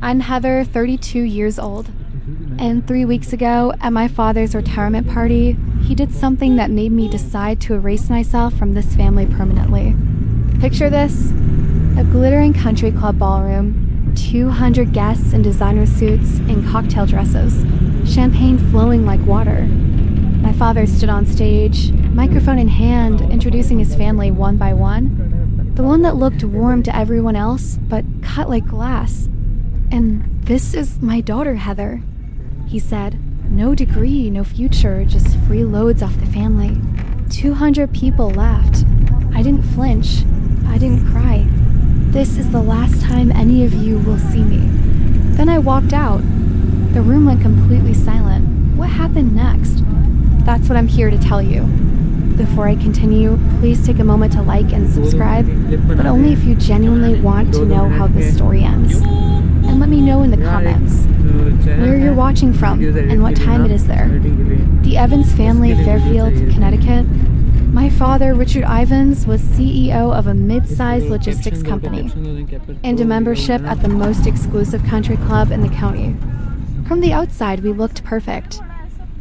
I'm Heather, 32 years old. And 3 weeks ago, at my father's retirement party, he did something that made me decide to erase myself from this family permanently. Picture this: a glittering country club ballroom, 200 guests in designer suits and cocktail dresses, champagne flowing like water. My father stood on stage, microphone in hand, introducing his family one by one. The one that looked warm to everyone else, but cut like glass. "And this is my daughter, Heather," he said. "No degree, no future, just free loads off the family." 200 people laughed. I didn't flinch. I didn't cry. "This is the last time any of you will see me." Then I walked out. The room went completely silent. What happened next? That's what I'm here to tell you. Before I continue, please take a moment to like and subscribe, but only if you genuinely want to know how this story ends. And let me know in the comments where you're watching from and what time it is there. The Evans family of Fairfield, Connecticut. My father, Richard Ivans, was CEO of a mid-sized logistics company and a membership at the most exclusive country club in the county. From the outside, we looked perfect.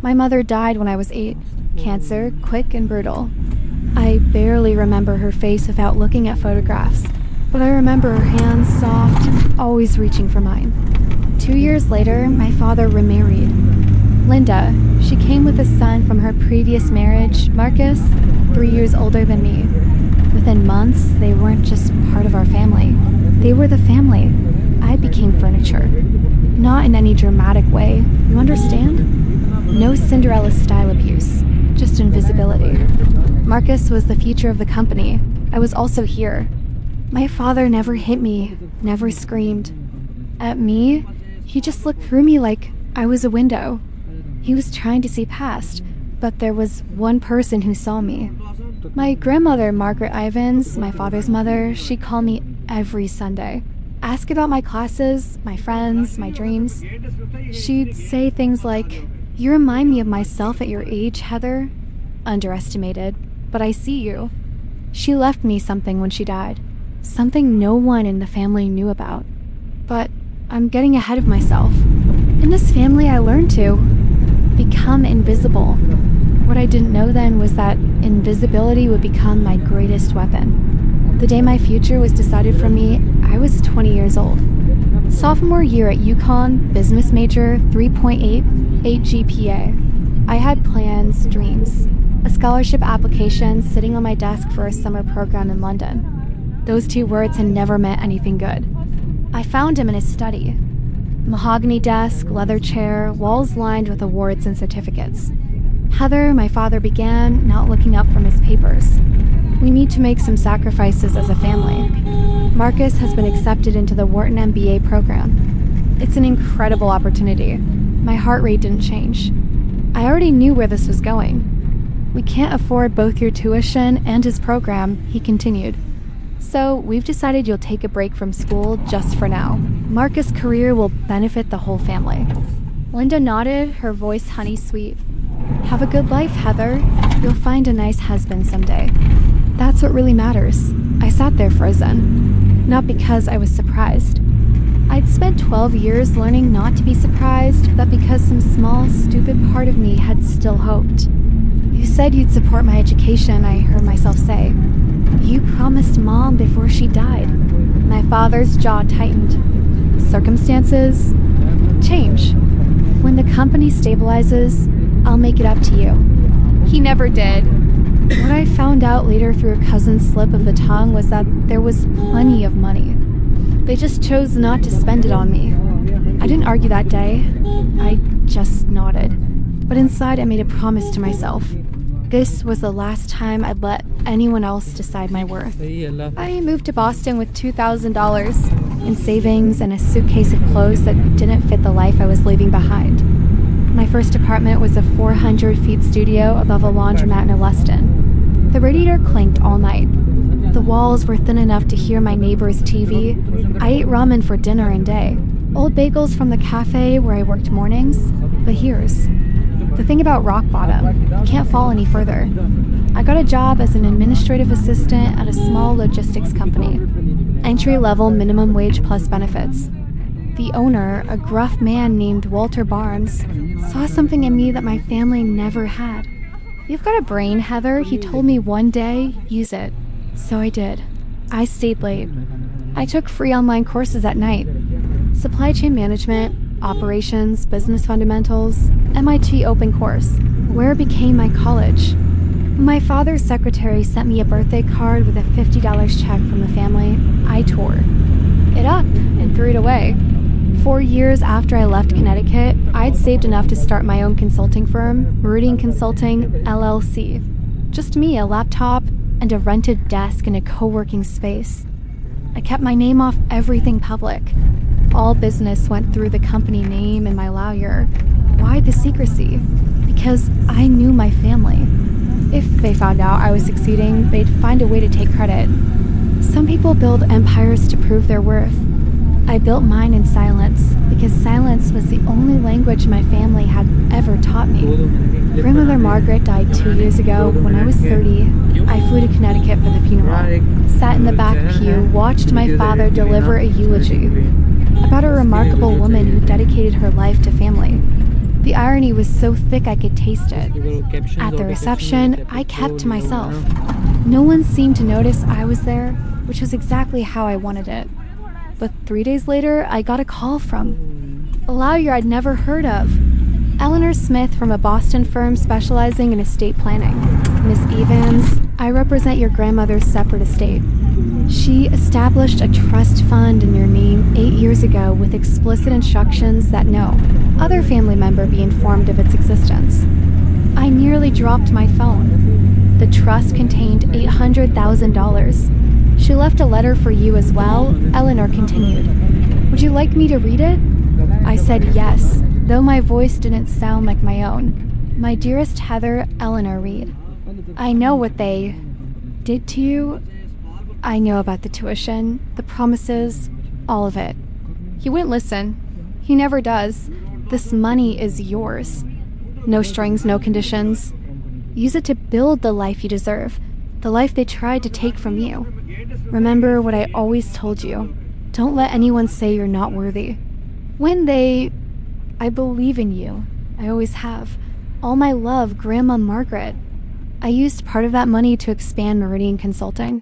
My mother died when I was 8. Cancer, quick and brutal. I barely remember her face without looking at photographs, but I remember her hands soft, always reaching for mine. 2 years later, my father remarried. Linda, she came with a son from her previous marriage, Marcus, 3 years older than me. Within months, they weren't just part of our family. They were the family. I became furniture. Not in any dramatic way, you understand? No Cinderella-style abuse, just invisibility. Marcus was the future of the company. I was also here. My father never hit me, never screamed. At me, he just looked through me like I was a window. He was trying to see past, but there was one person who saw me. My grandmother, Margaret Ivans, my father's mother, she called me every Sunday. Ask about my classes, my friends, my dreams. She'd say things like, "You remind me of myself at your age, Heather." Underestimated, but I see you. She left me something when she died. Something no one in the family knew about. But I'm getting ahead of myself. In this family, I learned to become invisible. What I didn't know then was that invisibility would become my greatest weapon. The day my future was decided for me, I was 20 years old. Sophomore year at UConn, business major, 3.8, 8 GPA. I had plans, dreams. A scholarship application sitting on my desk for a summer program in London. Those 2 words had never meant anything good. I found him in his study. Mahogany desk, leather chair, walls lined with awards and certificates. "Heather," my father began, not looking up from his papers. "We need to make some sacrifices as a family. Marcus has been accepted into the Wharton MBA program. It's an incredible opportunity." My heart rate didn't change. I already knew where this was going. "We can't afford both your tuition and his program," he continued. "So we've decided you'll take a break from school just for now. Marcus' career will benefit the whole family." Linda nodded, her voice honey sweet. "Have a good life, Heather. You'll find a nice husband someday." That's what really matters. I sat there frozen. Not because I was surprised. I'd spent 12 years learning not to be surprised, but because some small, stupid part of me had still hoped. "You said you'd support my education," I heard myself say. "You promised Mom before she died." My father's jaw tightened. "Circumstances change. When the company stabilizes, I'll make it up to you." He never did. What I found out later through a cousin's slip of the tongue was that there was plenty of money. They just chose not to spend it on me. I didn't argue that day. I just nodded. But inside, I made a promise to myself. This was the last time I'd let anyone else decide my worth. I moved to Boston with $2,000 in savings and a suitcase of clothes that didn't fit the life I was leaving behind. My first apartment was a 400-feet studio above a laundromat in Weston. The radiator clanked all night. The walls were thin enough to hear my neighbor's TV. I ate ramen for dinner and day. Old bagels from the cafe where I worked mornings. But here's the thing about rock bottom. You can't fall any further. I got a job as an administrative assistant at a small logistics company. Entry-level minimum wage plus benefits. The owner, a gruff man named Walter Barnes, saw something in me that my family never had. "You've got a brain, Heather," he told me one day. "Use it." So I did. I stayed late. I took free online courses at night. Supply chain management, operations, business fundamentals, MIT open course, where it became my college. My father's secretary sent me a birthday card with a $50 check from the family. I tore it up and threw it away. 4 years after I left Connecticut, I'd saved enough to start my own consulting firm, Meridian Consulting, LLC. Just me, a laptop, and a rented desk in a co-working space. I kept my name off everything public. All business went through the company name and my lawyer. Why the secrecy? Because I knew my family. If they found out I was succeeding, they'd find a way to take credit. Some people build empires to prove their worth. I built mine in silence, because silence was the only language my family had ever taught me. Grandmother Margaret died 2 years ago. When I was 30, I flew to Connecticut for the funeral, sat in the back pew, watched my father deliver a eulogy about a remarkable woman who dedicated her life to family. The irony was so thick I could taste it. At the reception, I kept to myself. No one seemed to notice I was there, which was exactly how I wanted it. But 3 days later, I got a call from a lawyer I'd never heard of. Eleanor Smith from a Boston firm specializing in estate planning. "Miss Evans, I represent your grandmother's separate estate. She established a trust fund in your name 8 years ago with explicit instructions that no other family member be informed of its existence." I nearly dropped my phone. The trust contained $800,000. "She left a letter for you as well," Eleanor continued. "Would you like me to read it?" I said yes, though my voice didn't sound like my own. "My dearest Heather," Eleanor read. "I know what they did to you. I know about the tuition, the promises, all of it." He wouldn't listen. He never does. "This money is yours. No strings, no conditions. Use it to build the life you deserve, the life they tried to take from you. Remember what I always told you. Don't let anyone say you're not worthy. I believe in you. I always have. All my love, Grandma Margaret." I used part of that money to expand Meridian Consulting.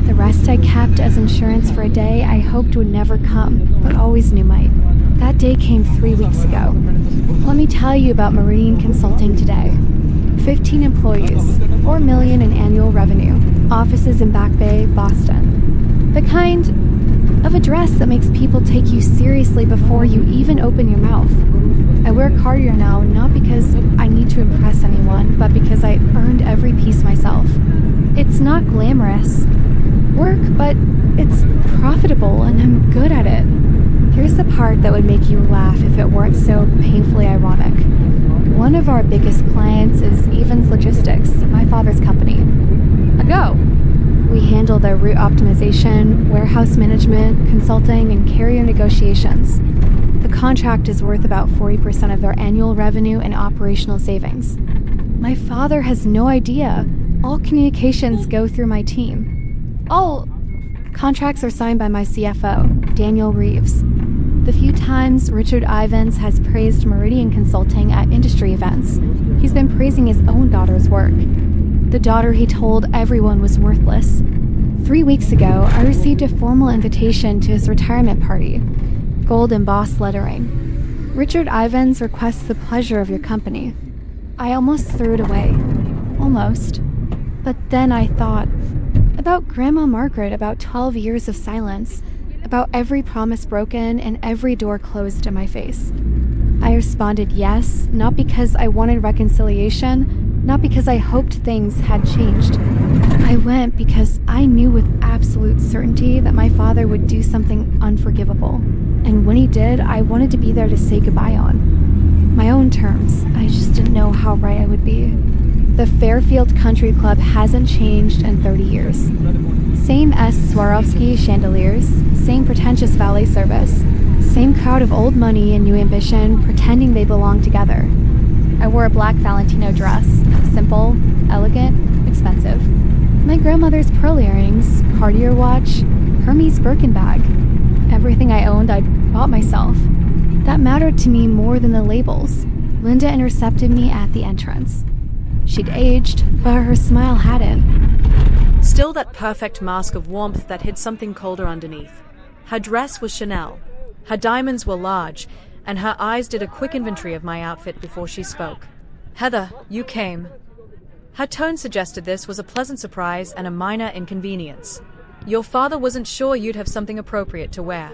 The rest I kept as insurance for a day I hoped would never come, but always knew might. That day came 3 weeks ago. Let me tell you about Meridian Consulting today. 15 employees, $4 million in annual revenue, offices in Back Bay, Boston. The kind of address that makes people take you seriously before you even open your mouth. I work harder now, not because I need to impress anyone, but because I earned every piece myself. It's not glamorous work, but it's profitable and I'm good at it. Here's the part that would make you laugh if it weren't so painfully ironic. One of our biggest clients is Evans Logistics, my father's company. A go. We handle their route optimization, warehouse management, consulting, and carrier negotiations. The contract is worth about 40% of their annual revenue and operational savings. My father has no idea. All communications go through my team. All contracts are signed by my CFO, Daniel Reeves. The few times Richard Ivans has praised Meridian Consulting at industry events, he's been praising his own daughter's work. The daughter he told everyone was worthless. 3 weeks ago, I received a formal invitation to his retirement party. Gold embossed lettering. "Richard Ivans requests the pleasure of your company." I almost threw it away. Almost. But then I thought about Grandma Margaret, about 12 years of silence, about every promise broken and every door closed in my face. I responded yes, not because I wanted reconciliation, not because I hoped things had changed. I went because I knew with absolute certainty that my father would do something unforgivable. And when he did, I wanted to be there to say goodbye on my own terms. I just didn't know how right I would be. The Fairfield Country Club hasn't changed in 30 years. Same S. Swarovski chandeliers, same pretentious valet service, same crowd of old money and new ambition pretending they belong together. I wore a black Valentino dress, simple, elegant, expensive. My grandmother's pearl earrings, Cartier watch, Hermes Birkin bag. Everything I owned I'd bought myself. That mattered to me more than the labels. Linda intercepted me at the entrance. She'd aged, but her smile hadn't. Still that perfect mask of warmth that hid something colder underneath. Her dress was Chanel. Her diamonds were large, and her eyes did a quick inventory of my outfit before she spoke. "Heather, you came." Her tone suggested this was a pleasant surprise and a minor inconvenience. "Your father wasn't sure you'd have something appropriate to wear."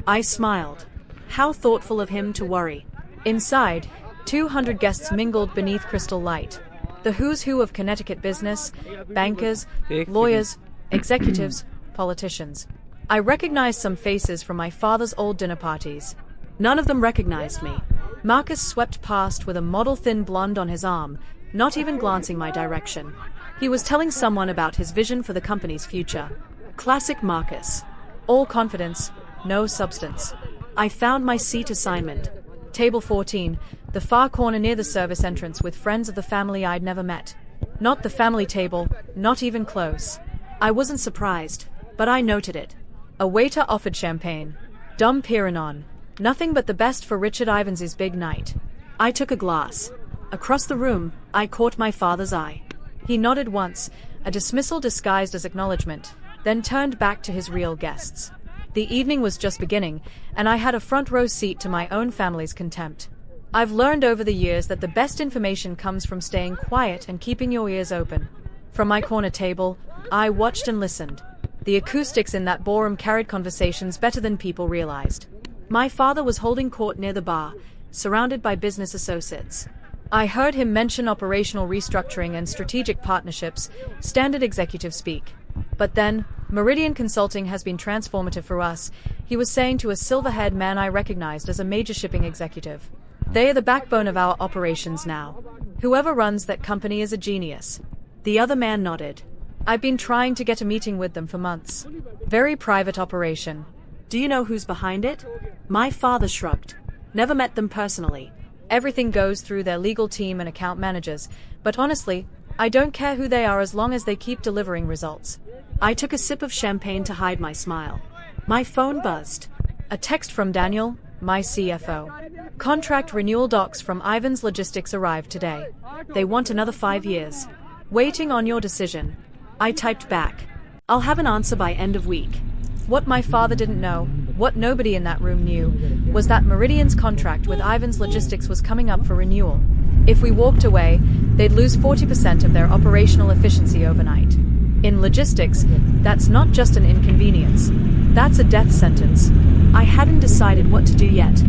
I smiled. How thoughtful of him to worry. Inside, 200 guests mingled beneath crystal light. The who's who of Connecticut business, bankers, lawyers, executives, politicians. I recognized some faces from my father's old dinner parties. None of them recognized me. Marcus swept past with a model-thin blonde on his arm, not even glancing my direction. He was telling someone about his vision for the company's future. Classic Marcus. All confidence, no substance. I found my seat assignment. Table 14, the far corner near the service entrance with friends of the family I'd never met. Not the family table, not even close. I wasn't surprised, but I noted it. A waiter offered champagne. Dom Perignon. Nothing but the best for Richard Ivans's big night. I took a glass. Across the room, I caught my father's eye. He nodded once, a dismissal disguised as acknowledgement, then turned back to his real guests. The evening was just beginning, and I had a front row seat to my own family's contempt. I've learned over the years that the best information comes from staying quiet and keeping your ears open. From my corner table, I watched and listened. The acoustics in that ballroom carried conversations better than people realized. My father was holding court near the bar, surrounded by business associates. I heard him mention operational restructuring and strategic partnerships, standard executive speak. But then, Meridian Consulting has been transformative for us, he was saying to a silver-haired man I recognized as a major shipping executive. They are the backbone of our operations now. Whoever runs that company is a genius. The other man nodded. I've been trying to get a meeting with them for months. Very private operation. Do you know who's behind it? My father shrugged. Never met them personally. Everything goes through their legal team and account managers, but honestly, I don't care who they are as long as they keep delivering results. I took a sip of champagne to hide my smile. My phone buzzed. A text from Daniel, my CFO. Contract renewal docs from Ivan's Logistics arrived today. They want another 5 years. Waiting on your decision. I typed back. I'll have an answer by end of week. What my father didn't know, what nobody in that room knew, was that Meridian's contract with Ivan's Logistics was coming up for renewal. If we walked away, they'd lose 40% of their operational efficiency overnight. In logistics, that's not just an inconvenience. That's a death sentence. I hadn't decided what to do yet.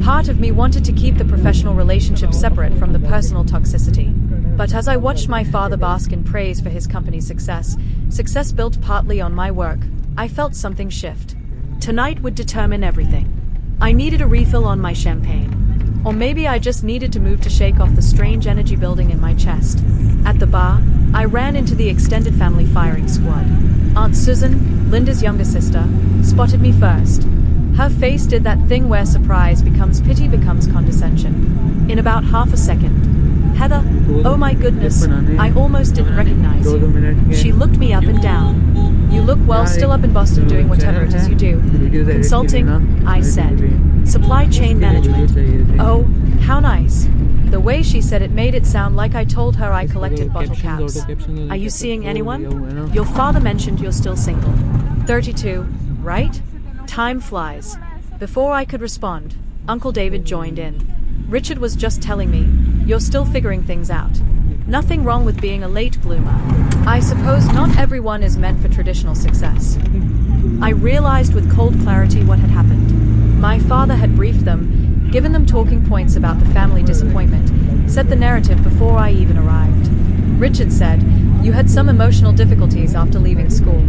Part of me wanted to keep the professional relationship separate from the personal toxicity. But as I watched my father bask in praise for his company's success built partly on my work, I felt something shift. Tonight would determine everything. I needed a refill on my champagne. Or maybe I just needed to move to shake off the strange energy building in my chest. At the bar, I ran into the extended family firing squad. Aunt Susan, Linda's younger sister, spotted me first. Her face did that thing where surprise becomes pity becomes condescension. In about half a second. Heather, oh my goodness, I almost didn't recognize you. She looked me up and down. You look well still up in Boston doing whatever it is you do. Consulting, I said. Supply chain management. Oh, how nice. The way she said it made it sound like I told her I collected bottle caps. Are you seeing anyone? Your father mentioned you're still single. 32, right? Time flies. Before I could respond, Uncle David joined in. Richard was just telling me, you're still figuring things out. Nothing wrong with being a late bloomer. I suppose not everyone is meant for traditional success. I realized with cold clarity what had happened. My father had briefed them, given them talking points about the family disappointment, set the narrative before I even arrived. Richard said, you had some emotional difficulties after leaving school.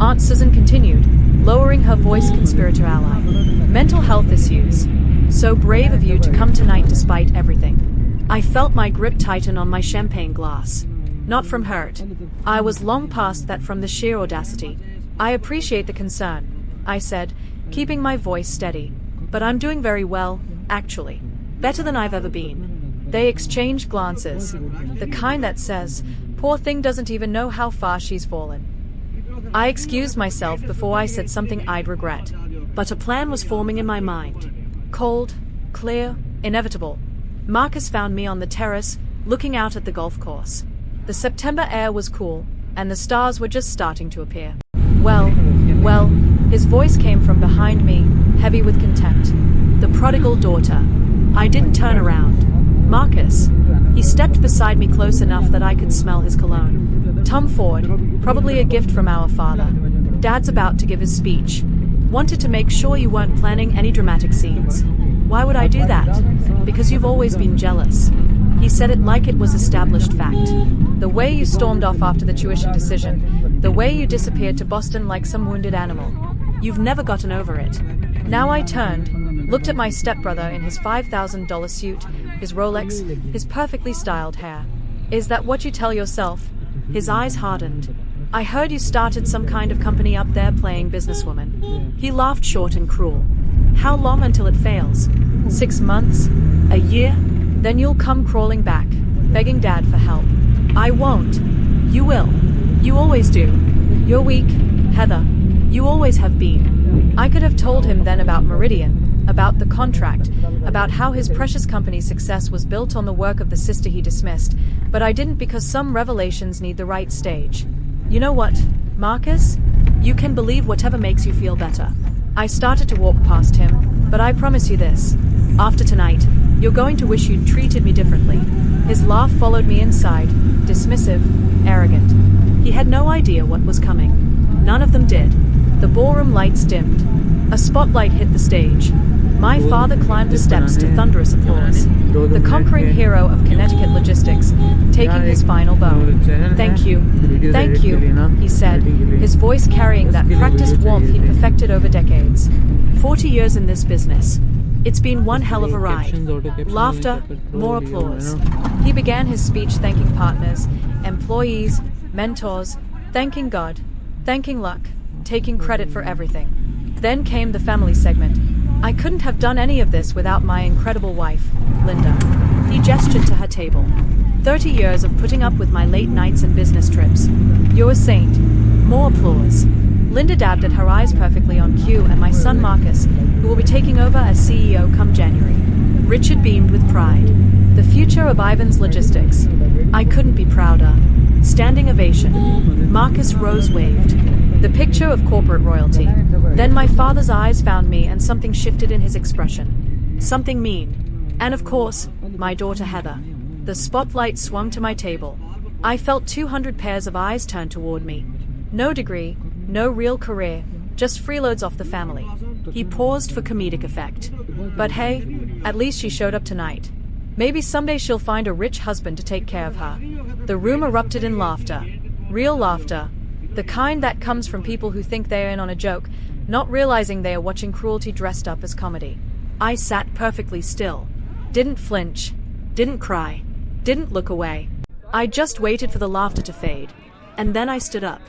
Aunt Susan continued, lowering her voice, conspirator ally. Mental health issues. So brave of you to come tonight despite everything. I felt my grip tighten on my champagne glass. Not from hurt. I was long past that from the sheer audacity. I appreciate the concern, I said, keeping my voice steady. But I'm doing very well, actually. Better than I've ever been. They exchanged glances. The kind that says, poor thing doesn't even know how far she's fallen. I excused myself before I said something I'd regret. But a plan was forming in my mind. Cold, clear, inevitable. Marcus found me on the terrace, looking out at the golf course. The September air was cool, and the stars were just starting to appear. Well, his voice came from behind me, heavy with contempt. The prodigal daughter. I didn't turn around. Marcus. He stepped beside me close enough that I could smell his cologne. Tom Ford, probably a gift from our father. Dad's about to give his speech. Wanted to make sure you weren't planning any dramatic scenes. Why would I do that? Because you've always been jealous. He said it like it was established fact. The way you stormed off after the tuition decision, the way you disappeared to Boston like some wounded animal. You've never gotten over it. Now I turned, looked at my stepbrother in his $5,000 suit, his Rolex, his perfectly styled hair. Is that what you tell yourself? His eyes hardened. I heard you started some kind of company up there playing businesswoman. He laughed short and cruel. How long until it fails? 6 months? A year? Then you'll come crawling back, begging Dad for help. I won't. You will. You always do. You're weak, Heather. You always have been. I could have told him then about Meridian, about the contract, about how his precious company's success was built on the work of the sister he dismissed, but I didn't because some revelations need the right stage. You know what, Marcus? You can believe whatever makes you feel better. I started to walk past him, but I promise you this. After tonight, you're going to wish you'd treated me differently. His laugh followed me inside, dismissive, arrogant. He had no idea what was coming. None of them did. The ballroom lights dimmed. A spotlight hit the stage. My father climbed the steps to thunderous applause. The conquering hero of Connecticut logistics, taking his final bow. Thank you, he said, his voice carrying that practiced warmth he'd perfected over decades. 40 years in this business. It's been one hell of a ride. Laughter, more applause. He began his speech thanking partners, employees, mentors, thanking God, thanking luck, taking credit for everything. Then came the family segment. I couldn't have done any of this without my incredible wife, Linda. He gestured to her table. 30 years of putting up with my late nights and business trips. You're a saint. More applause. Linda dabbed at her eyes perfectly on cue, and my son Marcus, who will be taking over as CEO come January. Richard beamed with pride. The future of Ivan's logistics. I couldn't be prouder. Standing ovation. Marcus Rose waved. The picture of corporate royalty. Then my father's eyes found me and something shifted in his expression. Something mean. And of course, my daughter Heather. The spotlight swung to my table. I felt 200 pairs of eyes turn toward me. No degree, no real career, just freeloads off the family. He paused for comedic effect. But hey, at least she showed up tonight. Maybe someday she'll find a rich husband to take care of her. The room erupted in laughter. Real laughter. The kind that comes from people who think they're in on a joke, not realizing they are watching cruelty dressed up as comedy. I sat perfectly still. Didn't flinch. Didn't cry. Didn't look away. I just waited for the laughter to fade. And then I stood up.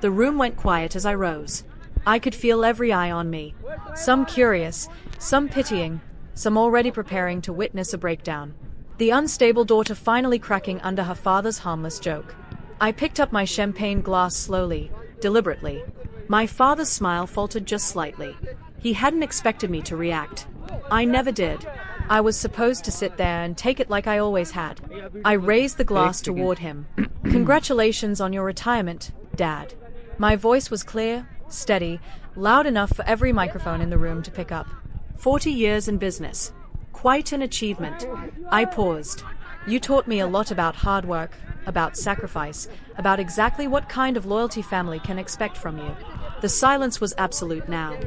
The room went quiet as I rose. I could feel every eye on me. Some curious, some pitying, some already preparing to witness a breakdown. The unstable daughter finally cracking under her father's harmless joke. I picked up my champagne glass slowly, deliberately. My father's smile faltered just slightly. He hadn't expected me to react. I never did. I was supposed to sit there and take it like I always had. I raised the glass toward him. Congratulations on your retirement, Dad. My voice was clear, steady, loud enough for every microphone in the room to pick up. 40 years in business. Quite an achievement. I paused. You taught me a lot about hard work, about sacrifice, about exactly what kind of loyalty family can expect from you. The silence was absolute now.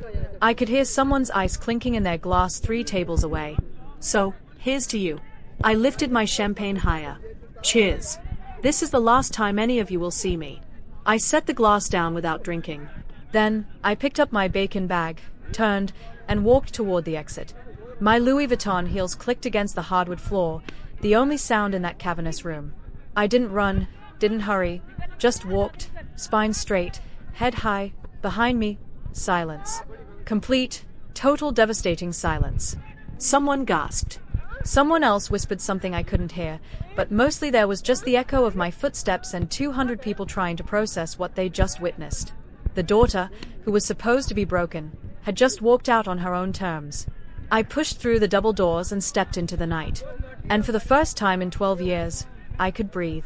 I could hear someone's ice clinking in their glass 3 tables away. So, here's to you. I lifted my champagne higher. Cheers. This is the last time any of you will see me. I set the glass down without drinking. Then, I picked up my bacon bag, turned, and walked toward the exit. My Louis Vuitton heels clicked against the hardwood floor, the only sound in that cavernous room. I didn't run, didn't hurry, just walked, spine straight, head high, behind me, silence. Complete, total devastating silence. Someone gasped. Someone else whispered something I couldn't hear, but mostly there was just the echo of my footsteps and 200 people trying to process what they just witnessed. The daughter, who was supposed to be broken, had just walked out on her own terms. I pushed through the double doors and stepped into the night. And for the first time in 12 years, I could breathe.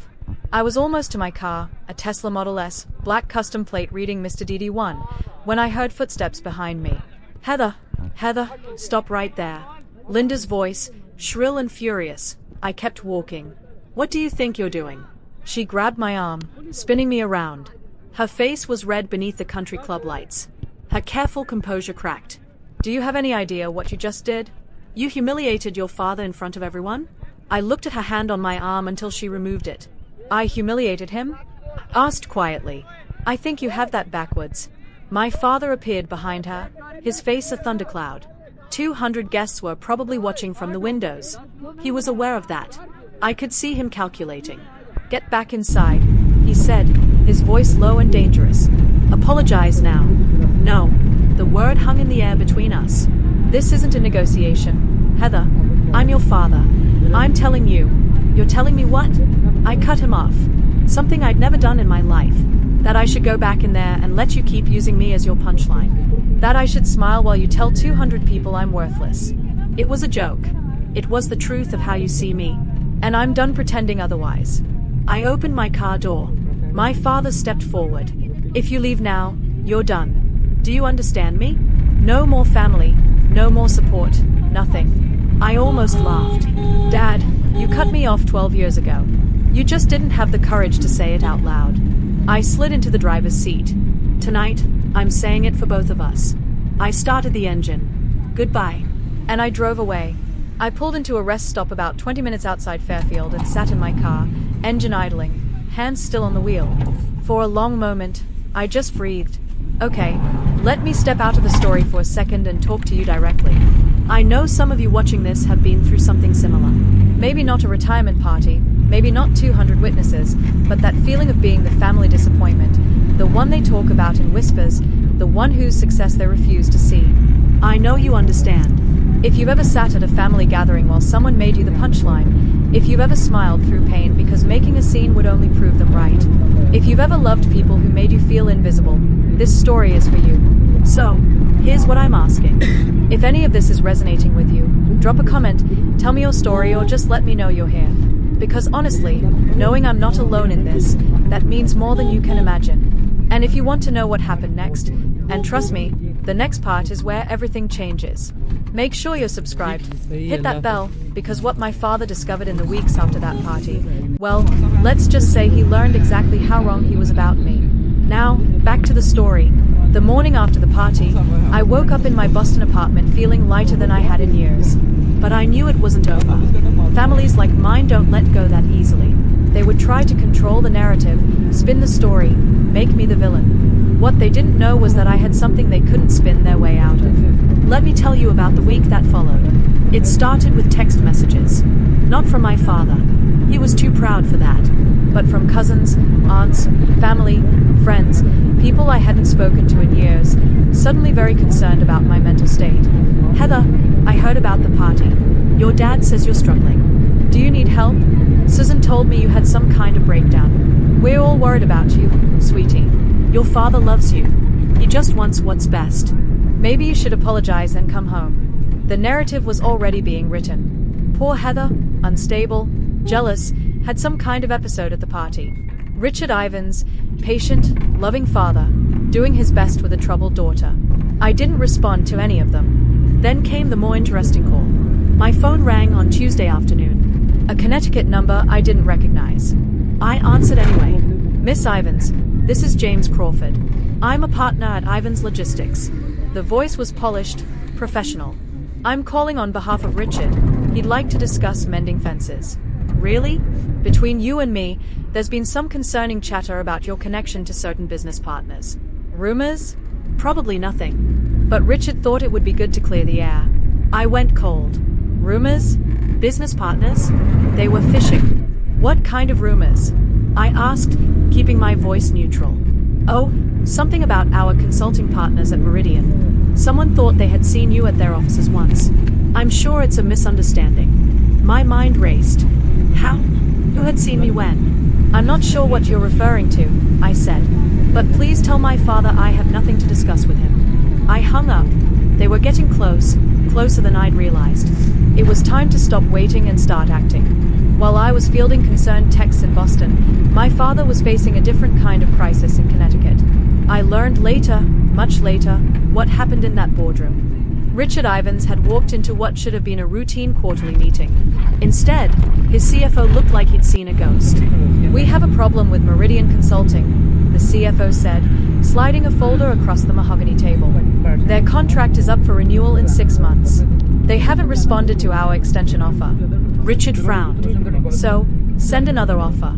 I was almost to my car, a Tesla Model S, black custom plate reading Mr. DD1, when I heard footsteps behind me. Heather, stop right there. Linda's voice, shrill and furious. I kept walking. What do you think you're doing? She grabbed my arm, spinning me around. Her face was red beneath the country club lights. Her careful composure cracked. Do you have any idea what you just did? You humiliated your father in front of everyone? I looked at her hand on my arm until she removed it. I humiliated him? Asked quietly. I think you have that backwards. My father appeared behind her, his face a thundercloud. 200 guests were probably watching from the windows. He was aware of that. I could see him calculating. Get back inside, he said, his voice low and dangerous. Apologize now. No. The word hung in the air between us. This isn't a negotiation. Heather, I'm your father. I'm telling you. You're telling me what? I cut him off. Something I'd never done in my life. That I should go back in there and let you keep using me as your punchline. That I should smile while you tell 200 people I'm worthless. It was a joke. It was the truth of how you see me. And I'm done pretending otherwise. I opened my car door. My father stepped forward. If you leave now, you're done. Do you understand me? No more family, no more support, nothing. I almost laughed. Dad, you cut me off 12 years ago. You just didn't have the courage to say it out loud. I slid into the driver's seat. Tonight, I'm saying it for both of us. I started the engine. Goodbye. And I drove away. I pulled into a rest stop about 20 minutes outside Fairfield and sat in my car, engine idling, hands still on the wheel. For a long moment, I just breathed. Okay, let me step out of the story for a second and talk to you directly. I know some of you watching this have been through something similar. Maybe not a retirement party, maybe not 200 witnesses, but that feeling of being the family disappointment, the one they talk about in whispers, the one whose success they refuse to see. I know you understand. If you've ever sat at a family gathering while someone made you the punchline, if you've ever smiled through pain because making a scene would only prove them right, if you've ever loved people who made you feel invisible, this story is for you. So, here's what I'm asking. If any of this is resonating with you, drop a comment, tell me your story, or just let me know you're here. Because honestly, knowing I'm not alone in this, that means more than you can imagine. And if you want to know what happened next, and trust me, the next part is where everything changes. Make sure you're subscribed. Hit that bell, because what my father discovered in the weeks after that party, well, let's just say he learned exactly how wrong he was about me. Now, back to the story. The morning after the party, I woke up in my Boston apartment feeling lighter than I had in years. But I knew it wasn't over. Families like mine don't let go that easily. They would try to control the narrative, spin the story, make me the villain. What they didn't know was that I had something they couldn't spin their way out of. Let me tell you about the week that followed. It started with text messages. Not from my father. He was too proud for that. But from cousins, aunts, family, friends, people I hadn't spoken to in years, suddenly very concerned about my mental state. Heather, I heard about the party. Your dad says you're struggling. Do you need help? Susan told me you had some kind of breakdown. We're all worried about you, sweetie. Your father loves you. He just wants what's best. Maybe you should apologize and come home. The narrative was already being written. Poor Heather, unstable, jealous, had some kind of episode at the party. Richard Ivins, patient, loving father, doing his best with a troubled daughter. I didn't respond to any of them. Then came the more interesting call. My phone rang on Tuesday afternoon. A Connecticut number I didn't recognize. I answered anyway. Miss Ivins, this is James Crawford. I'm a partner at Ivins Logistics. The voice was polished, professional. I'm calling on behalf of Richard. He'd like to discuss mending fences. Really? Between you and me, there's been some concerning chatter about your connection to certain business partners. Rumors? Probably nothing. But Richard thought it would be good to clear the air. I went cold. Rumors? Business partners? They were fishing. What kind of rumors? I asked, keeping my voice neutral. Oh, something about our consulting partners at Meridian. Someone thought they had seen you at their offices once. I'm sure it's a misunderstanding. My mind raced. How? Who had seen me when? I'm not sure what you're referring to, I said. But please tell my father I have nothing to discuss with him. I hung up. They were getting close, closer than I'd realized. It was time to stop waiting and start acting. While I was fielding concerned texts in Boston, my father was facing a different kind of crisis in Connecticut. I learned later, much later, what happened in that boardroom. Richard Ivins had walked into what should have been a routine quarterly meeting. Instead, his CFO looked like he'd seen a ghost. "We have a problem with Meridian Consulting," the CFO said, sliding a folder across the mahogany table. "Their contract is up for renewal in 6 months. They haven't responded to our extension offer." Richard frowned. "So, send another offer.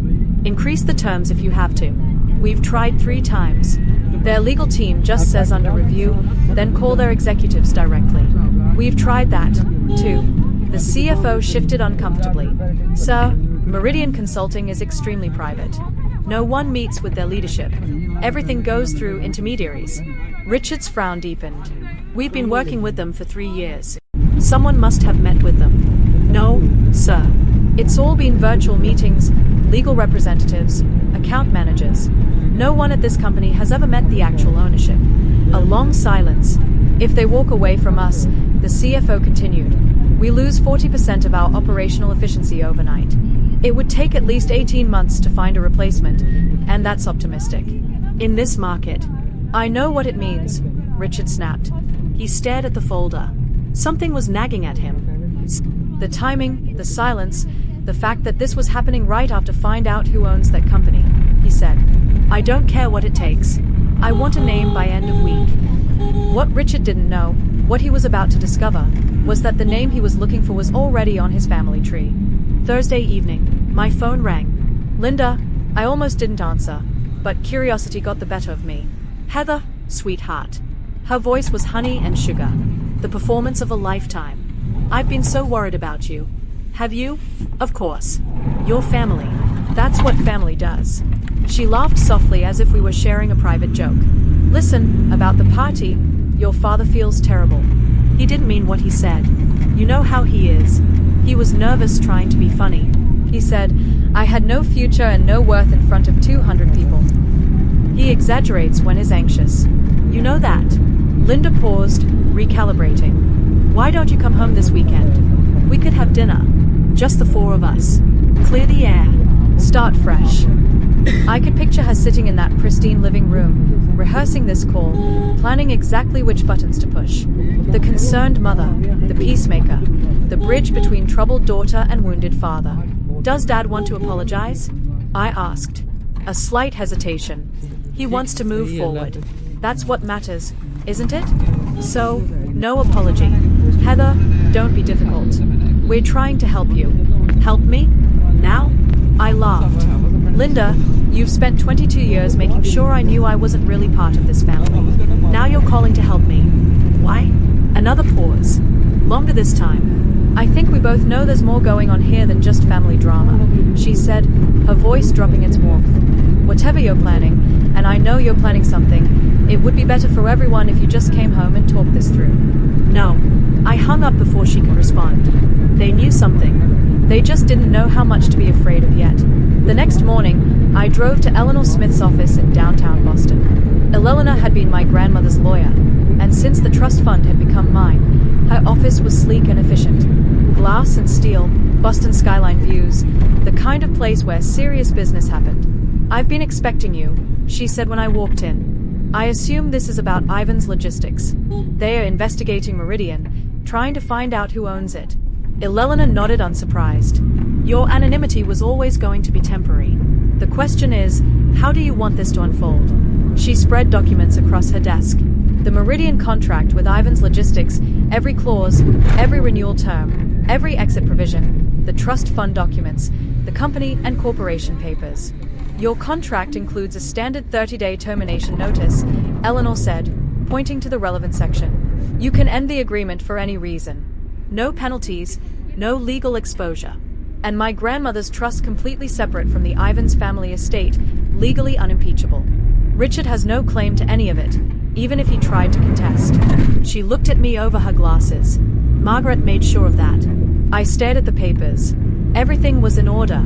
Increase the terms if you have to. We've tried 3 times. Their legal team just says under review, then call their executives directly. We've tried that, too." The CFO shifted uncomfortably. "Sir, Meridian Consulting is extremely private. No one meets with their leadership. Everything goes through intermediaries." Richard's frown deepened. "We've been working with them for 3 years. Someone must have met with them." "No, sir. It's all been virtual meetings, legal representatives, account managers. No one at this company has ever met the actual ownership." A long silence. "If they walk away from us," the CFO continued, "we lose 40% of our operational efficiency overnight. It would take at least 18 months to find a replacement, and that's optimistic. In this market." "I know what it means," Richard snapped. He stared at the folder. Something was nagging at him. The timing, the silence, the fact that this was happening right after find out who owns that company, he said. "I don't care what it takes. I want a name by end of week." What Richard didn't know, what he was about to discover, was that the name he was looking for was already on his family tree. Thursday evening, my phone rang. "Linda," I almost didn't answer, but curiosity got the better of me. "Heather, sweetheart." Her voice was honey and sugar. The performance of a lifetime. "I've been so worried about you." "Have you?" "Of course. Your family. That's what family does." She laughed softly as if we were sharing a private joke. "Listen, about the party, your father feels terrible. He didn't mean what he said. You know how he is. He was nervous trying to be funny. He said, I had no future and no worth in front of 200 people. He exaggerates when he's anxious. You know that." Linda paused, recalibrating. "Why don't you come home this weekend? We could have dinner. Just the 4 of us. Clear the air. Start fresh." I could picture her sitting in that pristine living room, rehearsing this call, planning exactly which buttons to push. The concerned mother, the peacemaker, the bridge between troubled daughter and wounded father. "Does Dad want to apologize?" I asked. A slight hesitation. "He wants to move forward. That's what matters, isn't it? So, no apology. Heather, don't be difficult. We're trying to help you." "Help me? Now?" I laughed. "Linda, you've spent 22 years making sure I knew I wasn't really part of this family. Now you're calling to help me. Why?" Another pause. Longer this time. "I think we both know there's more going on here than just family drama," she said, her voice dropping its warmth. "Whatever you're planning, and I know you're planning something, it would be better for everyone if you just came home and talked this through." "No." I hung up before she could respond. They knew something. They just didn't know how much to be afraid of yet. The next morning, I drove to Eleanor Smith's office in downtown Boston. Eleanor had been my grandmother's lawyer, and since the trust fund had become mine, her office was sleek and efficient. Glass and steel, Boston skyline views, the kind of place where serious business happened. "I've been expecting you," she said when I walked in. "I assume this is about Ivan's Logistics. They are investigating Meridian, trying to find out who owns it." Eleanor nodded unsurprised. "Your anonymity was always going to be temporary. The question is, how do you want this to unfold?" She spread documents across her desk. The Meridian contract with Ivan's Logistics, every clause, every renewal term, every exit provision, the trust fund documents, the company and corporation papers. "Your contract includes a standard 30-day termination notice," Eleanor said, pointing to the relevant section. "You can end the agreement for any reason. No penalties, no legal exposure. And my grandmother's trust completely separate from the Ivans family estate, legally unimpeachable. Richard has no claim to any of it, even if he tried to contest." She looked at me over her glasses. Margaret made sure of that. I stared at the papers. Everything was in order.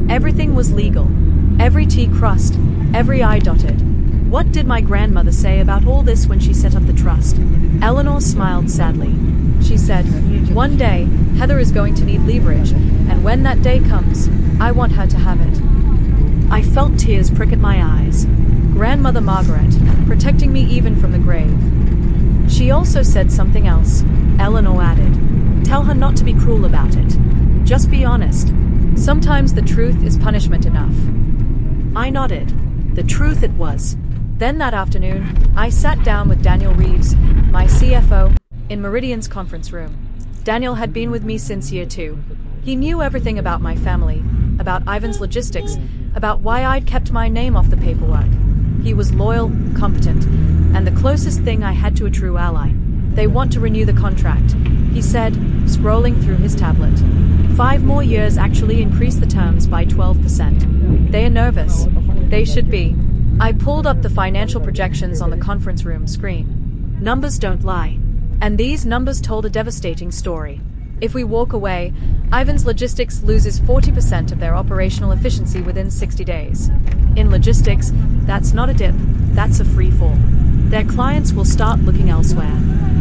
Everything was legal. Every T crossed, every I dotted. What did my grandmother say about all this when she set up the trust? Eleanor smiled sadly. She said, "One day, Heather is going to need leverage, and when that day comes, I want her to have it." I felt tears prick at my eyes. Grandmother Margaret, protecting me even from the grave. She also said something else, Eleanor added. "Tell her not to be cruel about it. Just be honest. Sometimes the truth is punishment enough." I nodded. The truth it was. Then that afternoon, I sat down with Daniel Reeves, my CFO, in Meridian's conference room. Daniel had been with me since year 2. He knew everything about my family, about Ivan's logistics, about why I'd kept my name off the paperwork. He was loyal, competent, and the closest thing I had to a true ally. "They want to renew the contract," he said, scrolling through his tablet. 5 more years actually increase the terms by 12%. They are nervous. They should be. I pulled up the financial projections on the conference room screen. Numbers don't lie. And these numbers told a devastating story. If we walk away, Ivan's Logistics loses 40% of their operational efficiency within 60 days. In logistics, that's not a dip, that's a free fall. Their clients will start looking elsewhere.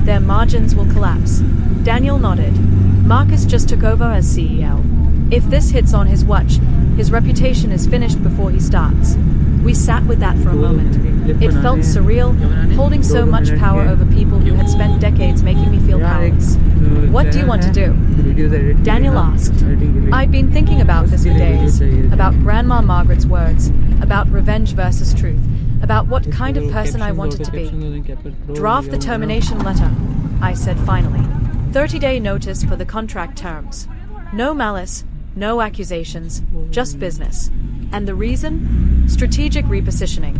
Their margins will collapse. Daniel nodded. Marcus just took over as CEO. If this hits on his watch, his reputation is finished before he starts. We sat with that for a moment. It felt surreal, holding so much power over people who had spent decades making me feel powerless. "What do you want to do?" Daniel asked. I'd been thinking about this for days, about Grandma Margaret's words, about revenge versus truth, about what kind of person I wanted to be. "Draft the termination letter," I said finally. 30-day notice for the contract terms. No malice, no accusations, just business. And the reason? Strategic repositioning.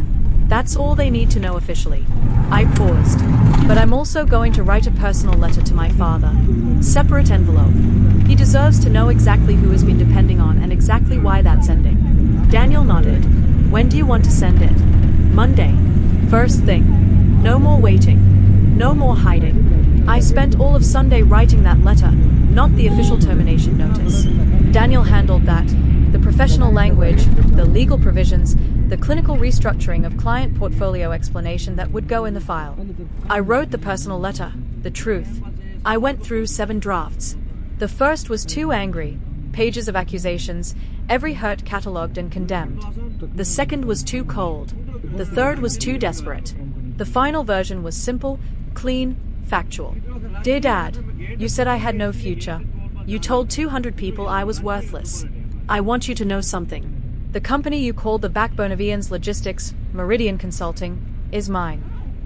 That's all they need to know officially. I paused. But I'm also going to write a personal letter to my father. Separate envelope. He deserves to know exactly who has been depending on and exactly why that's ending. Daniel nodded. "When do you want to send it?" "Monday. First thing. No more waiting. No more hiding." I spent all of Sunday writing that letter, not the official termination notice. Daniel handled that. The professional language, the legal provisions, the clinical restructuring of client portfolio explanation that would go in the file. I wrote the personal letter, the truth. I went through 7 drafts. The first was too angry, pages of accusations, every hurt catalogued and condemned. The second was too cold. The third was too desperate. The final version was simple, clean, factual. "Dear Dad, you said I had no future. You told 200 people I was worthless. I want you to know something. The company you called the backbone of Ian's Logistics, Meridian Consulting, is mine.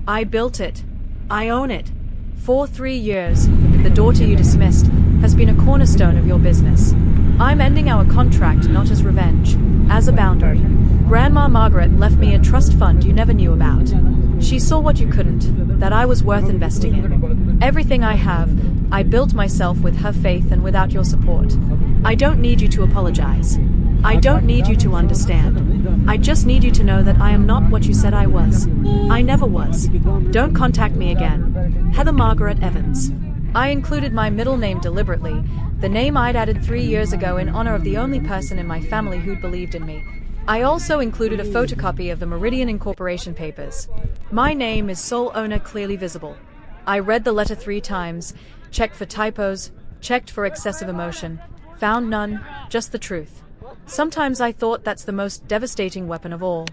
I built it. I own it. For 3 years, the daughter you dismissed has been a cornerstone of your business. I'm ending our contract not as revenge, as a boundary. Grandma Margaret left me a trust fund you never knew about. She saw what you couldn't, that I was worth investing in. Everything I have, I built myself with her faith and without your support. I don't need you to apologize. I don't need you to understand. I just need you to know that I am not what you said I was. I never was. Don't contact me again. Heather Margaret Evans." I included my middle name deliberately, the name I'd added 3 years ago in honor of the only person in my family who'd believed in me. I also included a photocopy of the Meridian Incorporation papers. My name is sole owner clearly visible. I read the letter 3 times, checked for typos, checked for excessive emotion, found none, just the truth. Sometimes I thought that's the most devastating weapon of all.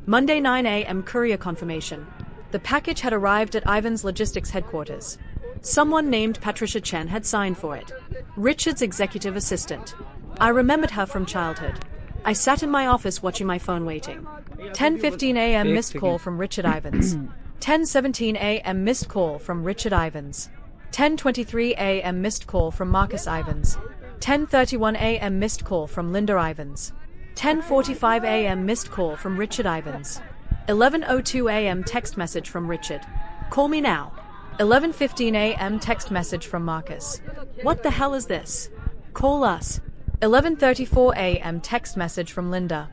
Monday 9 a.m. courier confirmation. The package had arrived at Ivan's Logistics headquarters. Someone named Patricia Chen had signed for it. Richard's executive assistant. I remembered her from childhood. I sat in my office watching my phone waiting. 10:15 a.m. missed call from Richard Ivans. 10:17 a.m. missed call from Richard Ivans. 10:23 a.m. missed call from Marcus Ivans. 10:31 a.m. missed call from Linda Ivans. 10:45 a.m. missed call from Richard Ivans. 11:02 a.m. text message from Richard. "Call me now." 11:15 a.m. text message from Marcus. "What the hell is this? Call us." 11:34 a.m. text message from Linda.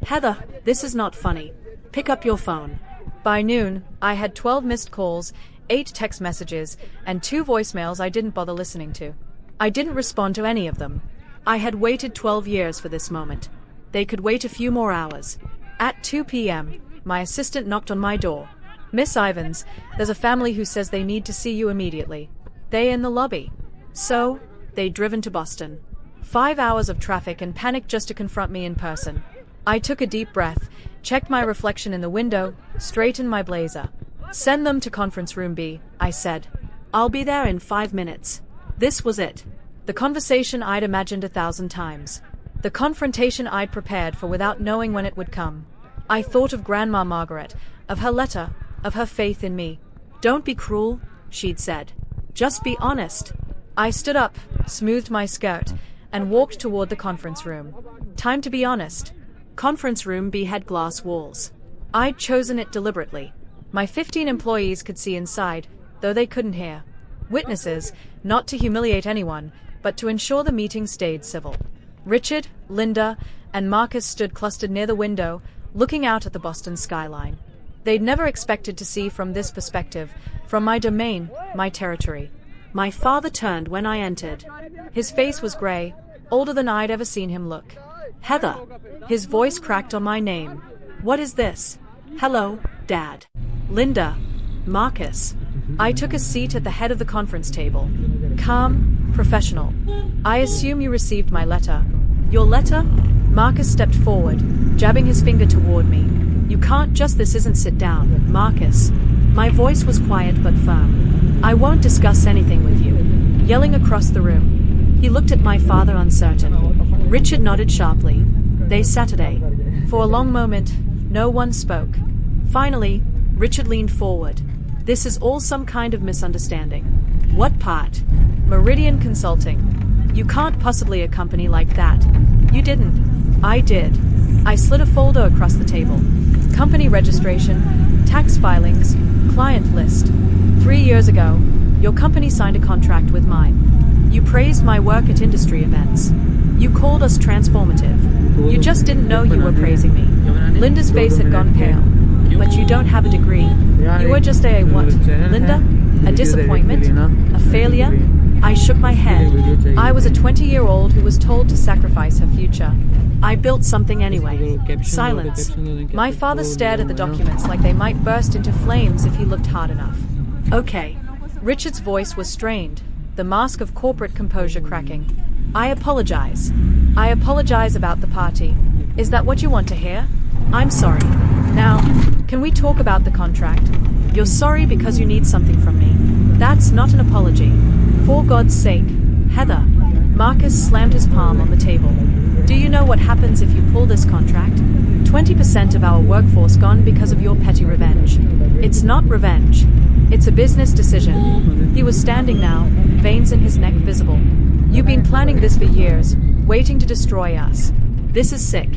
"Heather, this is not funny. Pick up your phone." By noon, I had 12 missed calls, 8 text messages, and 2 voicemails I didn't bother listening to. I didn't respond to any of them. I had waited 12 years for this moment. They could wait a few more hours. At 2 p.m., my assistant knocked on my door. Miss Ivans, there's a family who says they need to see you immediately. They in the lobby. So, they'd driven to Boston. 5 hours of traffic and panic just to confront me in person. I took a deep breath, checked my reflection in the window, straightened my blazer. Send them to conference room B, I said. I'll be there in 5 minutes. This was it. The conversation I'd imagined 1,000 times. The confrontation I'd prepared for without knowing when it would come. I thought of Grandma Margaret, of her letter, of her faith in me. Don't be cruel, she'd said. Just be honest. I stood up, smoothed my skirt, and walked toward the conference room. Time to be honest. Conference room B had glass walls. I'd chosen it deliberately. My 15 employees could see inside, though they couldn't hear. Witnesses, not to humiliate anyone, but to ensure the meeting stayed civil. Richard, Linda, and Marcus stood clustered near the window, looking out at the Boston skyline. They'd never expected to see from this perspective, from my domain, my territory. My father turned when I entered. His face was gray, older than I'd ever seen him look. Heather. His voice cracked on my name. What is this? Hello, Dad. Linda. Marcus. I took a seat at the head of the conference table. Calm, professional. I assume you received my letter. Your letter? Marcus stepped forward, jabbing his finger toward me. You can't just this isn't sit down, Marcus. My voice was quiet but firm. I won't discuss anything with you. Yelling across the room. He looked at my father uncertain. Richard nodded sharply. They Saturday. For a long moment, no one spoke. Finally, Richard leaned forward. This is all some kind of misunderstanding. What part? Meridian Consulting. You can't possibly a company like that. You didn't. I did. I slid a folder across the table. Company registration, tax filings, client list. 3 years ago, your company signed a contract with mine. You praised my work at industry events. You called us transformative. You just didn't know you were praising me. Linda's face had gone pale. But you don't have a degree. You were just a what? Linda? A disappointment? A failure? I shook my head. I was a 20-year-old who was told to sacrifice her future. I built something anyway. Silence. My father stared at the documents like they might burst into flames if he looked hard enough. Okay. Richard's voice was strained, the mask of corporate composure cracking. I apologize. I apologize about the party. Is that what you want to hear? I'm sorry. Now, can we talk about the contract? You're sorry because you need something from me. That's not an apology. For God's sake, Heather. Marcus slammed his palm on the table. Do you know what happens if you pull this contract? 20% of our workforce gone because of your petty revenge. It's not revenge. It's a business decision. He was standing now, veins in his neck visible. You've been planning this for years, waiting to destroy us. This is sick.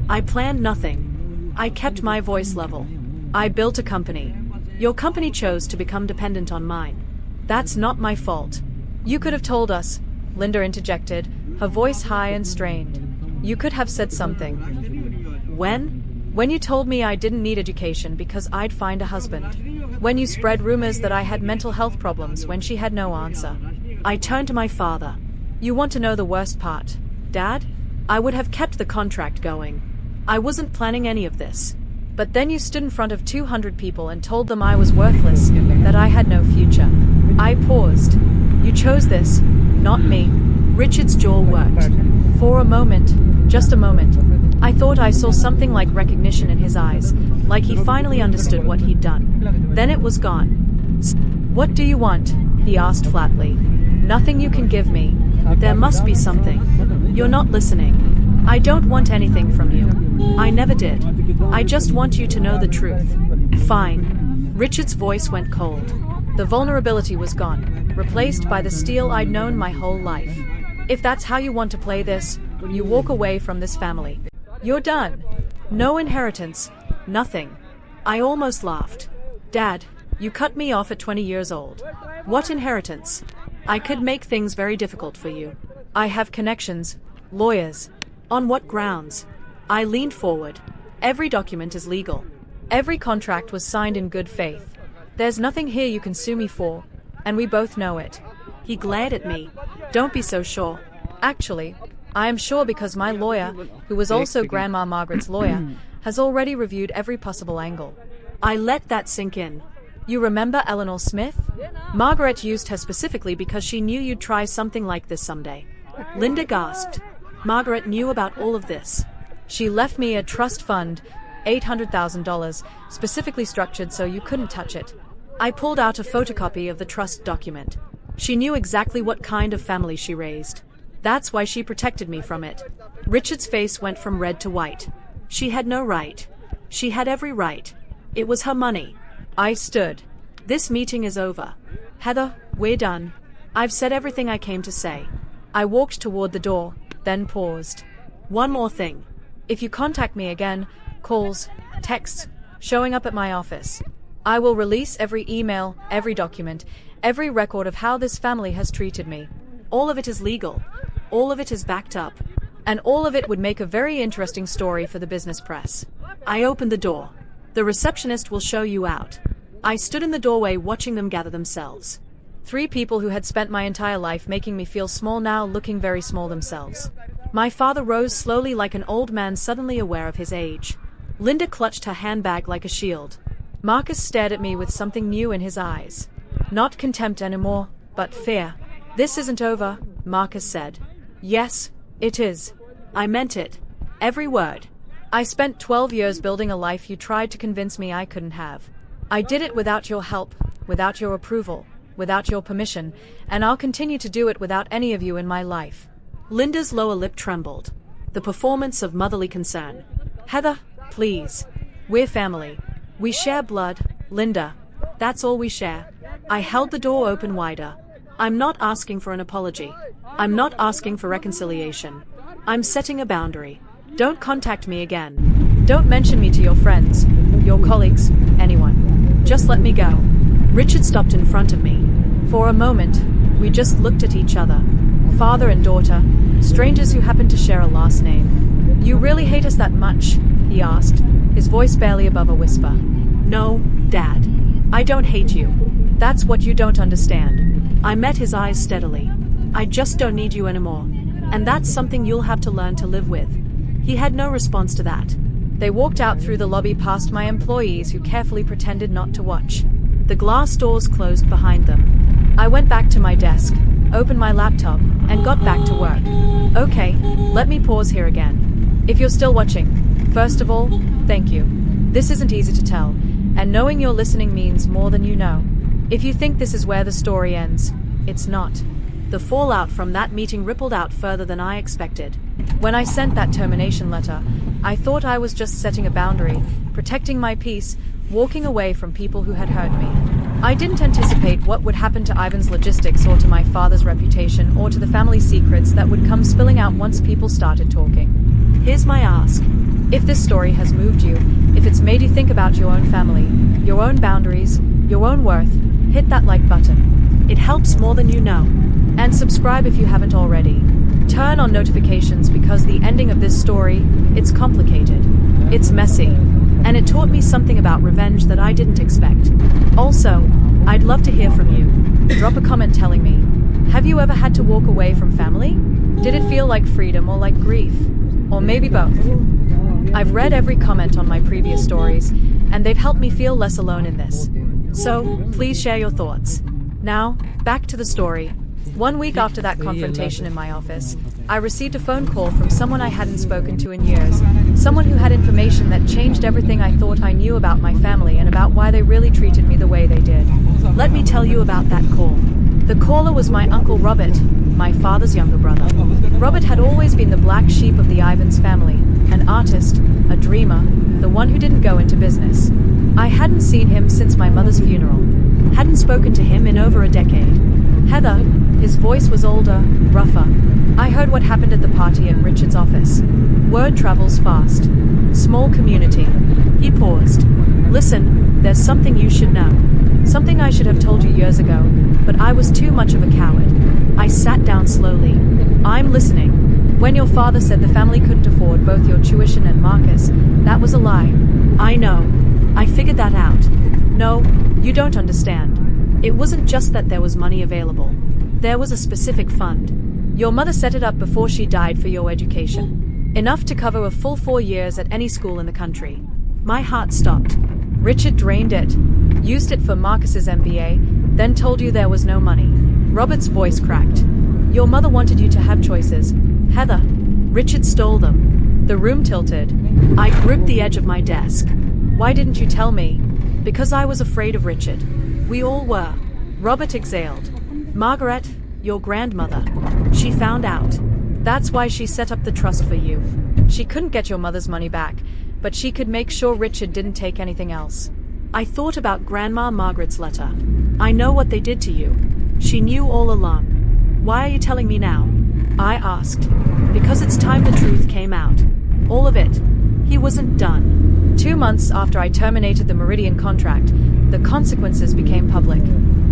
I planned nothing. I kept my voice level. I built a company. Your company chose to become dependent on mine. That's not my fault. You could have told us, Linda interjected, her voice high and strained. You could have said something. When? When you told me I didn't need education because I'd find a husband. When you spread rumors that I had mental health problems when she had no answer. I turned to my father. You want to know the worst part, Dad? I would have kept the contract going. I wasn't planning any of this. But then you stood in front of 200 people and told them I was worthless, that I had no future. I paused. You chose this, not me. Richard's jaw worked. For a moment, just a moment, I thought I saw something like recognition in his eyes, like he finally understood what he'd done. Then it was gone. What do you want? He asked flatly. Nothing you can give me. There must be something. You're not listening. I don't want anything from you. I never did. I just want you to know the truth. Fine. Richard's voice went cold. The vulnerability was gone, replaced by the steel I'd known my whole life. If that's how you want to play this, you walk away from this family. You're done. No inheritance. Nothing. I almost laughed. Dad, you cut me off at 20 years old. What inheritance? I could make things very difficult for you. I have connections, lawyers. On what grounds? I leaned forward. Every document is legal. Every contract was signed in good faith. There's nothing here you can sue me for, and we both know it. He glared at me. Don't be so sure. Actually, I am sure because my lawyer, who was also Grandma Margaret's lawyer, has already reviewed every possible angle. I let that sink in. You remember Eleanor Smith? Margaret used her specifically because she knew you'd try something like this someday. Linda gasped. Margaret knew about all of this. She left me a trust fund, $800,000, specifically structured so you couldn't touch it. I pulled out a photocopy of the trust document. She knew exactly what kind of family she raised. That's why she protected me from it. Richard's face went from red to white. She had no right. She had every right. It was her money. I stood. This meeting is over. Heather, we're done. I've said everything I came to say. I walked toward the door, then paused. One more thing. If you contact me again, calls, texts, showing up at my office, I will release every email, every document, every record of how this family has treated me. All of it is legal. All of it is backed up. And all of it would make a very interesting story for the business press. I opened the door. The receptionist will show you out. I stood in the doorway watching them gather themselves. 3 people who had spent my entire life making me feel small now looking very small themselves. My father rose slowly like an old man suddenly aware of his age. Linda clutched her handbag like a shield. Marcus stared at me with something new in his eyes. Not contempt anymore, but fear. This isn't over, Marcus said. Yes, it is. I meant it. Every word. I spent 12 years building a life you tried to convince me I couldn't have. I did it without your help, without your approval, without your permission, and I'll continue to do it without any of you in my life. Linda's lower lip trembled. The performance of motherly concern. Heather, please. We're family. We share blood, Linda. That's all we share. I held the door open wider. I'm not asking for an apology. I'm not asking for reconciliation. I'm setting a boundary. Don't contact me again. Don't mention me to your friends, your colleagues, anyone. Just let me go. Richard stopped in front of me. For a moment, we just looked at each other. Father and daughter, strangers who happened to share a last name. You really hate us that much? He asked, his voice barely above a whisper. No, Dad. I don't hate you. That's what you don't understand. I met his eyes steadily. I just don't need you anymore. And that's something you'll have to learn to live with. He had no response to that. They walked out through the lobby past my employees who carefully pretended not to watch. The glass doors closed behind them. I went back to my desk, opened my laptop, and got back to work. Okay, let me pause here again. If you're still watching, first of all, thank you. This isn't easy to tell, and knowing you're listening means more than you know. If you think this is where the story ends, it's not. The fallout from that meeting rippled out further than I expected. When I sent that termination letter, I thought I was just setting a boundary, protecting my peace, walking away from people who had hurt me. I didn't anticipate what would happen to Ivan's logistics or to my father's reputation or to the family secrets that would come spilling out once people started talking. Here's my ask. If this story has moved you, if it's made you think about your own family, your own boundaries, your own worth, hit that like button. It helps more than you know. And subscribe if you haven't already. Turn on notifications because the ending of this story, it's complicated. It's messy. And it taught me something about revenge that I didn't expect. Also, I'd love to hear from you. Drop a comment telling me, have you ever had to walk away from family? Did it feel like freedom or like grief? Or maybe both? I've read every comment on my previous stories, and they've helped me feel less alone in this. So, please share your thoughts. Now, back to the story. 1 week after that confrontation in my office, I received a phone call from someone I hadn't spoken to in years, someone who had information that changed everything I thought I knew about my family and about why they really treated me the way they did. Let me tell you about that call. The caller was my Uncle Robert, my father's younger brother. Robert had always been the black sheep of the Ivans family, an artist, a dreamer, the one who didn't go into business. I hadn't seen him since my mother's funeral, hadn't spoken to him in over a decade. Heather, his voice was older, rougher. I heard what happened at the party at Richard's office. Word travels fast. Small community. He paused. Listen, there's something you should know. Something I should have told you years ago, but I was too much of a coward. I sat down slowly. I'm listening. When your father said the family couldn't afford both your tuition and Marcus, that was a lie. I know. I figured that out. No, you don't understand. It wasn't just that there was money available. There was a specific fund. Your mother set it up before she died for your education. Enough to cover a full 4 years at any school in the country. My heart stopped. Richard drained it, used it for Marcus's MBA, then told you there was no money. Robert's voice cracked. Your mother wanted you to have choices. Heather. Richard stole them. The room tilted. I gripped the edge of my desk. Why didn't you tell me? Because I was afraid of Richard. We all were. Robert exhaled. Margaret, your grandmother. She found out. That's why she set up the trust for you. She couldn't get your mother's money back, but she could make sure Richard didn't take anything else. I thought about Grandma Margaret's letter. I know what they did to you. She knew all along. Why are you telling me now? I asked. Because it's time the truth came out. All of it. He wasn't done. 2 months after I terminated the Meridian contract, the consequences became public.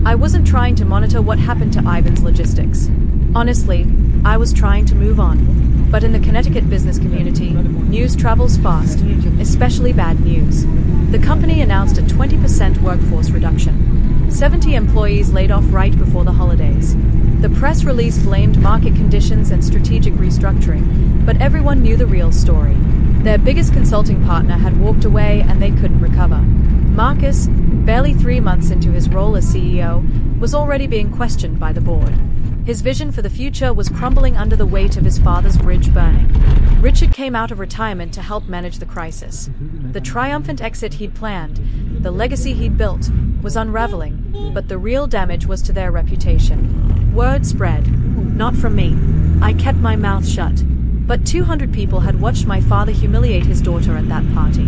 I wasn't trying to monitor what happened to Ivan's logistics. Honestly, I was trying to move on. But in the Connecticut business community, news travels fast, especially bad news. The company announced a 20% workforce reduction. 70 employees laid off right before the holidays. The press release blamed market conditions and strategic restructuring, but everyone knew the real story. Their biggest consulting partner had walked away and they couldn't recover. Marcus, barely 3 months into his role as CEO, was already being questioned by the board. His vision for the future was crumbling under the weight of his father's bridge burning. Richard came out of retirement to help manage the crisis. The triumphant exit he'd planned, the legacy he'd built, was unraveling, but the real damage was to their reputation. Word spread. Not from me. I kept my mouth shut. But 200 people had watched my father humiliate his daughter at that party.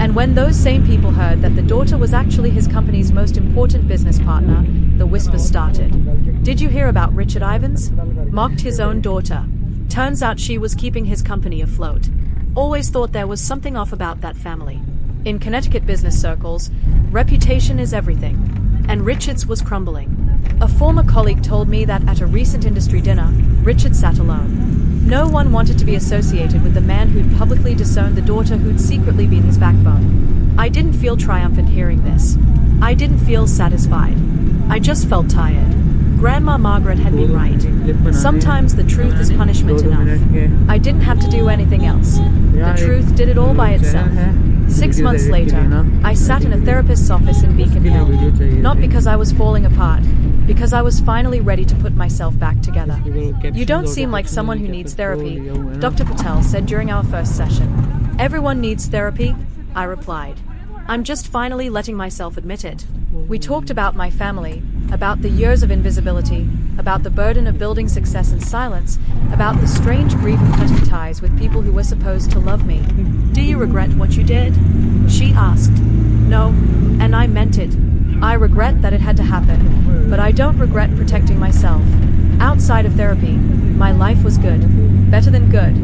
And when those same people heard that the daughter was actually his company's most important business partner, the whispers started. Did you hear about Richard Ivans? Mocked his own daughter. Turns out she was keeping his company afloat. Always thought there was something off about that family. In Connecticut business circles, reputation is everything. And Richard's was crumbling. A former colleague told me that at a recent industry dinner, Richard sat alone. No one wanted to be associated with the man who'd publicly disowned the daughter who'd secretly been his backbone. I didn't feel triumphant hearing this. I didn't feel satisfied. I just felt tired. Grandma Margaret had been right. Sometimes the truth is punishment enough. I didn't have to do anything else. The truth did it all by itself. 6 months later, I sat in a therapist's office in Beacon Hill. Not because I was falling apart, because I was finally ready to put myself back together. You don't seem like someone who needs therapy, Dr. Patel said during our first session. Everyone needs therapy, I replied. I'm just finally letting myself admit it. We talked about my family, about the years of invisibility, about the burden of building success in silence, about the strange grief of cutting ties with people who were supposed to love me. Do you regret what you did? She asked. No, and I meant it. I regret that it had to happen, but I don't regret protecting myself. Outside of therapy, my life was good. Better than good.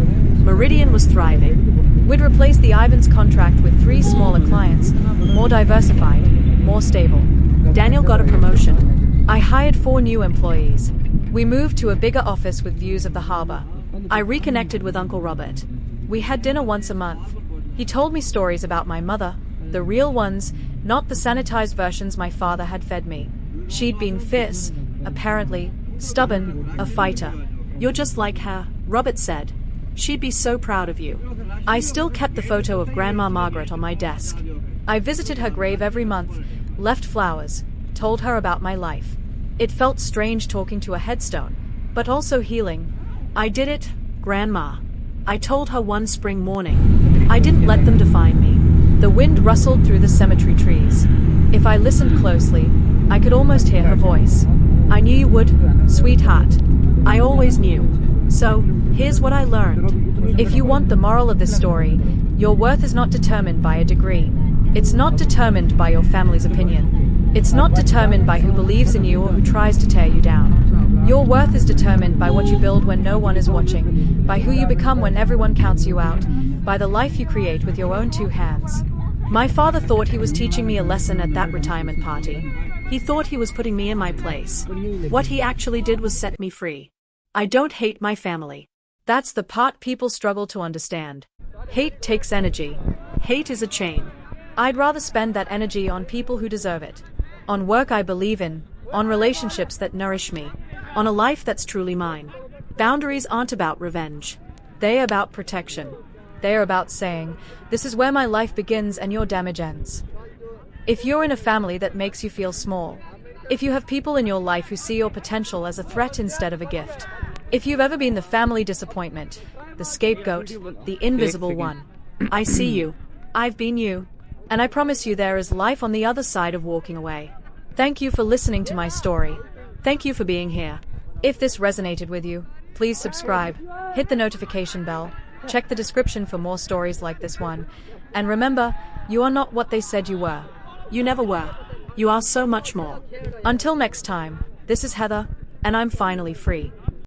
Meridian was thriving. We'd replaced the Ivans contract with 3 smaller clients, more diversified, more stable. Daniel got a promotion. I hired 4 new employees. We moved to a bigger office with views of the harbor. I reconnected with Uncle Robert. We had dinner once a month. He told me stories about my mother, the real ones, not the sanitized versions my father had fed me. She'd been fierce, apparently, stubborn, a fighter. You're just like her, Robert said. She'd be so proud of you. I still kept the photo of Grandma Margaret on my desk. I visited her grave every month, left flowers, told her about my life. It felt strange talking to a headstone, but also healing. I did it, Grandma. I told her one spring morning. I didn't let them define me. The wind rustled through the cemetery trees. If I listened closely, I could almost hear her voice. I knew you would, sweetheart. I always knew. So, here's what I learned. If you want the moral of this story, your worth is not determined by a degree. It's not determined by your family's opinion. It's not determined by who believes in you or who tries to tear you down. Your worth is determined by what you build when no one is watching, by who you become when everyone counts you out, by the life you create with your own 2 hands. My father thought he was teaching me a lesson at that retirement party. He thought he was putting me in my place. What he actually did was set me free. I don't hate my family. That's the part people struggle to understand. Hate takes energy. Hate is a chain. I'd rather spend that energy on people who deserve it. On work I believe in, on relationships that nourish me, on a life that's truly mine. Boundaries aren't about revenge. They are about protection. They are about saying, this is where my life begins and your damage ends. If you're in a family that makes you feel small, if you have people in your life who see your potential as a threat instead of a gift, if you've ever been the family disappointment, the scapegoat, the invisible one, I see you. I've been you. And I promise you there is life on the other side of walking away. Thank you for listening to my story. Thank you for being here. If this resonated with you, please subscribe, hit the notification bell, check the description for more stories like this one. And remember, you are not what they said you were. You never were. You are so much more. Until next time, this is Heather, and I'm finally free.